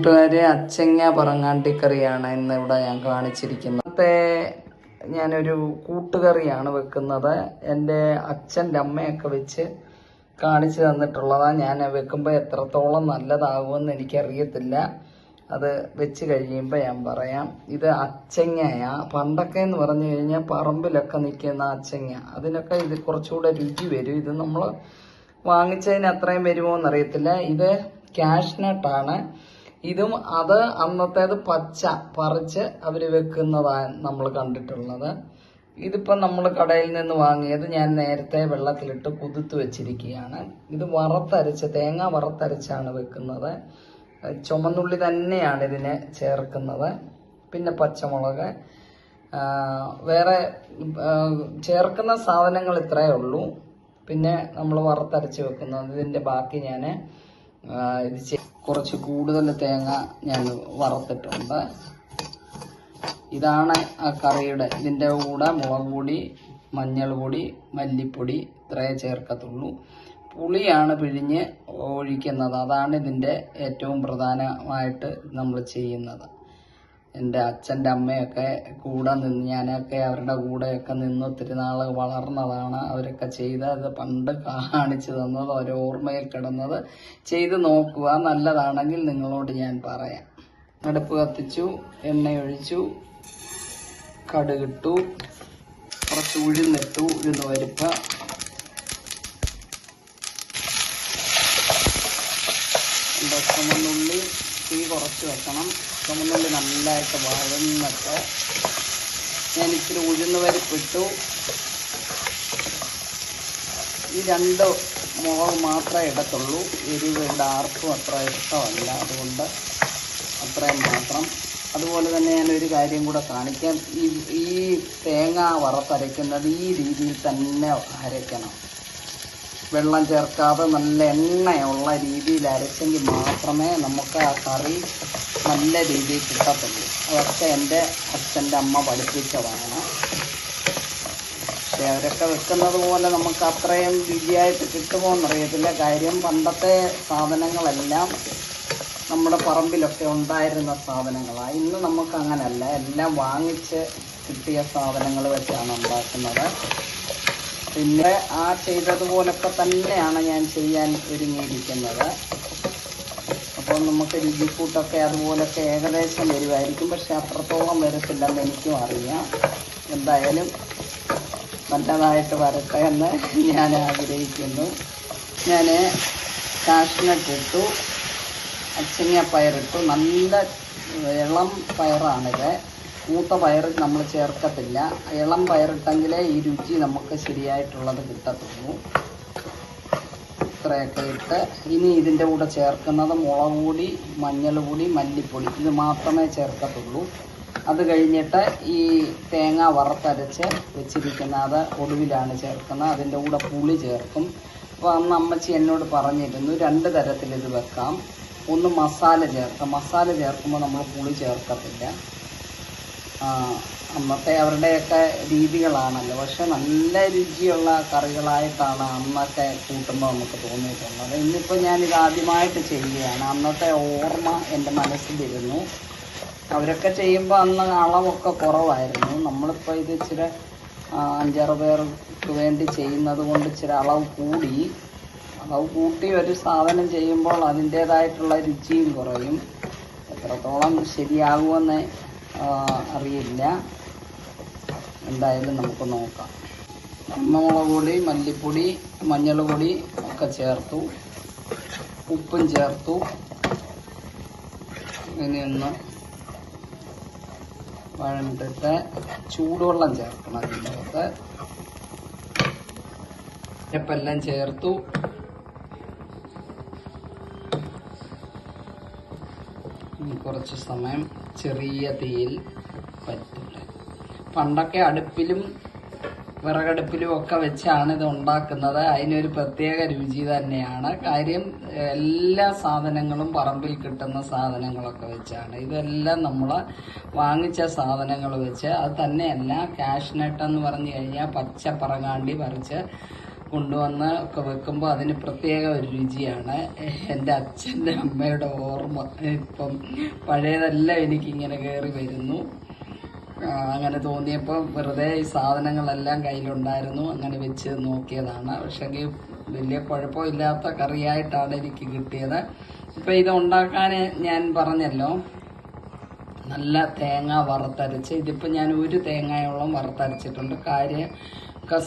കൂട്ടുകാരെ, അച്ചങ്ങ പറങ്ങാണ്ടിക്കറിയാണ് ഇന്നിവിടെ ഞാൻ കാണിച്ചിരിക്കുന്നത്. ഇന്നത്തെ ഞാനൊരു കൂട്ടുകറിയാണ് വെക്കുന്നത്. എൻ്റെ അച്ഛൻ്റെ അമ്മയൊക്കെ വെച്ച് കാണിച്ചു തന്നിട്ടുള്ളതാണ്. ഞാൻ വെക്കുമ്പോൾ എത്രത്തോളം നല്ലതാകുമെന്ന് എനിക്കറിയത്തില്ല. അത് വെച്ച് കഴിയുമ്പോൾ ഞാൻ പറയാം. ഇത് അച്ചങ്ങയാ. പണ്ടൊക്കെ എന്ന് പറഞ്ഞു കഴിഞ്ഞാൽ പറമ്പിലൊക്കെ നിൽക്കുന്ന അച്ചങ്ങ, അതിനൊക്കെ ഇത് കുറച്ചുകൂടെ രുചി വരും. ഇത് നമ്മൾ വാങ്ങിച്ചതിന് അത്രയും വരുമോ എന്നറിയത്തില്ല. ഇത് കാഷ്നട്ടാണ്. ഇതും അത് അന്നത്തേത് പച്ച പറിച്ച് അവർ വെക്കുന്നതാണ് നമ്മൾ കണ്ടിട്ടുള്ളത്. ഇതിപ്പം നമ്മൾ കടയിൽ നിന്ന് വാങ്ങിയത് ഞാൻ നേരത്തെ വെള്ളത്തിലിട്ട് കുതിർത്ത് വെച്ചിരിക്കുകയാണ്. ഇത് വറുത്തരച്ച്, തേങ്ങ വറുത്തരച്ചാണ് വെക്കുന്നത്. ചുമന്നുള്ളി തന്നെയാണ് ഇതിന് ചേർക്കുന്നത്. പിന്നെ പച്ചമുളക്, വേറെ ചേർക്കുന്ന സാധനങ്ങൾ ഇത്രയേ ഉള്ളൂ. പിന്നെ നമ്മൾ വറുത്തരച്ച് വെക്കുന്നത്. ഇതിൻ്റെ ബാക്കി ഞാൻ ഇത് കുറച്ച് കൂടുതൽ തേങ്ങ ഞാൻ വറുത്തിട്ടുണ്ട്. ഇതാണ് ആ കറിയുടെ. ഇതിൻ്റെ കൂടെ മുളക് പൊടി, മഞ്ഞൾ പൊടി, മല്ലിപ്പൊടി ഇത്രയേ ചേർക്കത്തുള്ളൂ. പുളിയാണ് പിഴിഞ്ഞ് ഒഴിക്കുന്നത്. അതാണ് ഇതിൻ്റെ ഏറ്റവും പ്രധാനമായിട്ട് നമ്മൾ ചെയ്യുന്നത്. എൻ്റെ അച്ഛൻ്റെ അമ്മയൊക്കെ കൂടെ നിന്ന്, ഞാനൊക്കെ അവരുടെ കൂടെയൊക്കെ നിന്ന് ഒത്തിരി നാൾ വളർന്നതാണ്. അവരൊക്കെ ചെയ്തത് പണ്ട് കാണിച്ചു തന്നത്, ഓരോർമ്മയിൽ കിടന്നത് ചെയ്ത് നോക്കുക. നല്ലതാണെങ്കിൽ നിങ്ങളോട് ഞാൻ പറയാം. അടുപ്പ് കത്തിച്ചു, എണ്ണയൊഴിച്ചു, കടുകിട്ടു, കുറച്ച് ഉഴുന്നിട്ടു, ഉഴുന്ന് പരിപ്പ്, ചുമന്നുള്ളി തീ കുറച്ച് വെക്കണം. ചുമന്നുള്ളി നല്ലതായിട്ട് വഴന്നിട്ട് ഞാൻ ഇച്ചിരി ഉഴുന്ന് പരിപ്പിട്ടു. ഈ 2 മുളക് മാത്രമേ ഇടത്തുള്ളൂ. എരിവ് ഇവിടെ ആർക്കും അത്ര ഇഷ്ടമല്ല, അതുകൊണ്ട് അത്രയും മാത്രം. അതുപോലെ തന്നെ ഞാനൊരു കാര്യം കൂടെ കാണിക്കാം. ഈ തേങ്ങ വറുത്തരയ്ക്കുന്നത് ഈ രീതിയിൽ തന്നെ അരയ്ക്കണം. വെള്ളം ചേർക്കാതെ നല്ല എണ്ണയുള്ള രീതിയിൽ അരച്ചെങ്കിൽ മാത്രമേ നമുക്ക് ആ കറി നല്ല രീതിയിൽ കിട്ടത്തുള്ളൂ. അതൊക്കെ എൻ്റെ അച്ഛൻ്റെ അമ്മ പഠിപ്പിച്ചതാണ്. പക്ഷെ അവരൊക്കെ വെക്കുന്നത് പോലെ നമുക്ക് അത്രയും രുചിയായിട്ട് കിട്ടുമോ എന്നറിയത്തില്ല. കാര്യം പണ്ടത്തെ സാധനങ്ങളെല്ലാം നമ്മുടെ പറമ്പിലൊക്കെ ഉണ്ടായിരുന്ന സാധനങ്ങളാണ്. ഇന്ന് നമുക്ക് അങ്ങനല്ല, എല്ലാം വാങ്ങിച്ച് കിട്ടിയ സാധനങ്ങൾ വെച്ചാണ് ഉണ്ടാക്കുന്നത്. പിന്നെ ആ ചെയ്തതുപോലൊക്കെ തന്നെയാണ് ഞാൻ ചെയ്യാൻ ഒരുങ്ങിയിരിക്കുന്നത്. അപ്പോൾ നമുക്ക് രുചിക്കൂട്ടൊക്കെ അതുപോലൊക്കെ ഏകദേശം വരുമായിരിക്കും. പക്ഷെ അത്രത്തോളം വരത്തില്ലെന്ന് എനിക്കും അറിയാം. എന്തായാലും നല്ലതായിട്ട് വരട്ടെ എന്ന് ഞാൻ ആഗ്രഹിക്കുന്നു. ഞാൻ കാഷ്നട്ട് ഇട്ടു, അച്ചിങ്ങ പയറിട്ടു. നല്ല ഇളം പയറാണിത്. മൂത്ത പയർ നമ്മൾ ചേർക്കത്തില്ല. ഇളം പയറിട്ടെങ്കിലേ ഈ രുചി നമുക്ക് ശരിയായിട്ടുള്ളത് കിട്ടത്തുള്ളൂ. ഇത്രയൊക്കെ ഇട്ട് ഇനി ഇതിൻ്റെ കൂടെ ചേർക്കുന്നത് മുളക് പൊടി, മഞ്ഞൾ പൊടി, മല്ലിപ്പൊടി, ഇത് മാത്രമേ ചേർക്കത്തുള്ളൂ. അത് കഴിഞ്ഞിട്ട് ഈ തേങ്ങ വറുത്തരച്ച് വെച്ചിരിക്കുന്ന അത് ഒടുവിലാണ് ചേർക്കുന്നത്. അതിൻ്റെ കൂടെ പുളി ചേർക്കും. അപ്പോൾ അന്ന് അമ്മച്ചി എന്നോട് പറഞ്ഞിരുന്നു 2 തരത്തിൽ ഇത് വെക്കാം. ഒന്ന് മസാല ചേർക്കാം. മസാല ചേർക്കുമ്പോൾ നമ്മൾ പുളി ചേർക്കത്തില്ല. അന്നത്തെ അവരുടെയൊക്കെ രീതികളാണല്ലോ. പക്ഷെ നല്ല രുചിയുള്ള കറികളായിട്ടാണ് അന്നൊക്കെ കൂട്ടുമ്പോൾ നമുക്ക് തോന്നിയിട്ടുള്ളത്. ഇന്നിപ്പോൾ ഞാനിത് ആദ്യമായിട്ട് ചെയ്യുകയാണ്. അന്നത്തെ ഓർമ്മ എൻ്റെ മനസ്സിലിരുന്നു. അവരൊക്കെ ചെയ്യുമ്പോൾ അന്ന് അളവൊക്കെ കുറവായിരുന്നു. നമ്മളിപ്പോൾ ഇത് ഇച്ചിരി 5-6 പേർക്ക് വേണ്ടി ചെയ്യുന്നത് കൊണ്ട് ഇച്ചിരി അളവ് കൂട്ടി ഒരു സാധനം ചെയ്യുമ്പോൾ അതിൻ്റേതായിട്ടുള്ള രുചിയും കുറയും. എത്രത്തോളം ശരിയാകുമെന്ന് അറിയില്ല. എന്തായാലും നമുക്ക് നോക്കാം. മുളക് പൊടി, മല്ലിപ്പൊടി, മഞ്ഞൾ പൊടി ഒക്കെ ചേർത്തു, ഉപ്പും ചേർത്തു. ഇനിയൊന്ന് വഴണ്ടിട്ട് ചൂടുവെള്ളം ചേർക്കണം. അതിനകത്ത് എല്ലാം ചേർത്തു. കുറച്ച് സമയം ചെറിയ തീയിൽ പറ്റുന്നുണ്ട്. പണ്ടൊക്കെ അടുപ്പിലും വിറകടുപ്പിലും ഒക്കെ വെച്ചാണ് ഇത് ഉണ്ടാക്കുന്നത്. അതിനൊരു പ്രത്യേക രുചി തന്നെയാണ്. കാര്യം എല്ലാ സാധനങ്ങളും പറമ്പിൽ കിട്ടുന്ന സാധനങ്ങളൊക്കെ വെച്ചാണ്. ഇതെല്ലാം നമ്മൾ വാങ്ങിച്ച സാധനങ്ങൾ വെച്ച്. അത് തന്നെയല്ല, കാഷ്നട്ട് എന്ന് പറഞ്ഞു കഴിഞ്ഞാൽ പച്ച പറങ്ങാണ്ടി പറിച്ച് കൊണ്ടുവന്ന് ഒക്കെ വെക്കുമ്പോൾ അതിന് പ്രത്യേക ഒരു രുചിയാണ്. എൻ്റെ അച്ഛൻ്റെ അമ്മയുടെ ഓർമ്മ ഇപ്പം പഴയതെല്ലാം എനിക്കിങ്ങനെ കയറി വരുന്നു. അങ്ങനെ തോന്നിയപ്പോൾ വെറുതെ ഈ സാധനങ്ങളെല്ലാം കയ്യിലുണ്ടായിരുന്നു, അങ്ങനെ വെച്ച് നോക്കിയതാണ്. പക്ഷേ വലിയ കുഴപ്പമില്ലാത്ത കറിയായിട്ടാണ് എനിക്ക് കിട്ടിയത്. ഇപ്പം ഇത് ഉണ്ടാക്കാൻ ഞാൻ പറഞ്ഞല്ലോ, നല്ല തേങ്ങ വറുത്തരച്ച്, ഇതിപ്പോൾ ഞാൻ ഒരു തേങ്ങയോളം വറുത്തരച്ചിട്ടുണ്ട്.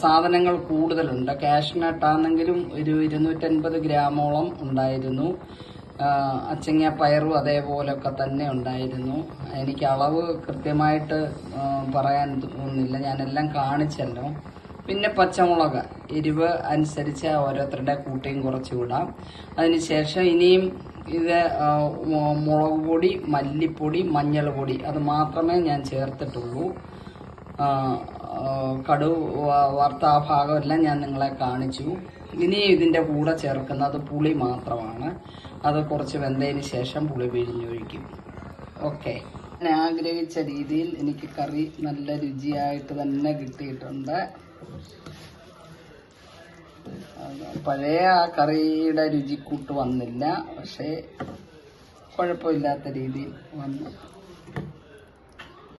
സാധനങ്ങൾ കൂടുതലുണ്ട്. കാഷ്നട്ടാണെങ്കിലും ഒരു 250 ഗ്രാമോളം ഉണ്ടായിരുന്നു. അച്ചങ്ങ പയറും അതേപോലൊക്കെ തന്നെ ഉണ്ടായിരുന്നു. എനിക്ക് അളവ് കൃത്യമായിട്ട് പറയാൻ തോന്നുന്നില്ല, ഞാനെല്ലാം കാണിച്ചല്ലോ. പിന്നെ പച്ചമുളക് എരിവ് അനുസരിച്ച് ഓരോരുത്തരുടെ കൂട്ടിയും കുറച്ച് വിടാം. അതിനുശേഷം ഇനിയും ഇത് മുളക് പൊടി, മല്ലിപ്പൊടി, മഞ്ഞൾ പൊടി അത് മാത്രമേ ഞാൻ ചേർത്തിട്ടുള്ളൂ. കടുക് വറുത്ത ആ ഭാഗമെല്ലാം ഞാൻ നിങ്ങളെ കാണിച്ചു. ഇനി ഇതിൻ്റെ കൂടെ ചേർക്കുന്നത് പുളി മാത്രമാണ്. അത് കുറച്ച് വെന്തതിന് ശേഷം പുളി പിഴിഞ്ഞൊഴിക്കും. ഓക്കെ, ഞാൻ ആഗ്രഹിച്ച രീതിയിൽ എനിക്ക് കറി നല്ല രുചിയായിട്ട് തന്നെ കിട്ടിയിട്ടുണ്ട്. പഴയ ആ കറിയുടെ രുചിക്കൂട്ട് വന്നില്ല, പക്ഷേ കുഴപ്പമില്ലാത്ത രീതിയിൽ വന്നു.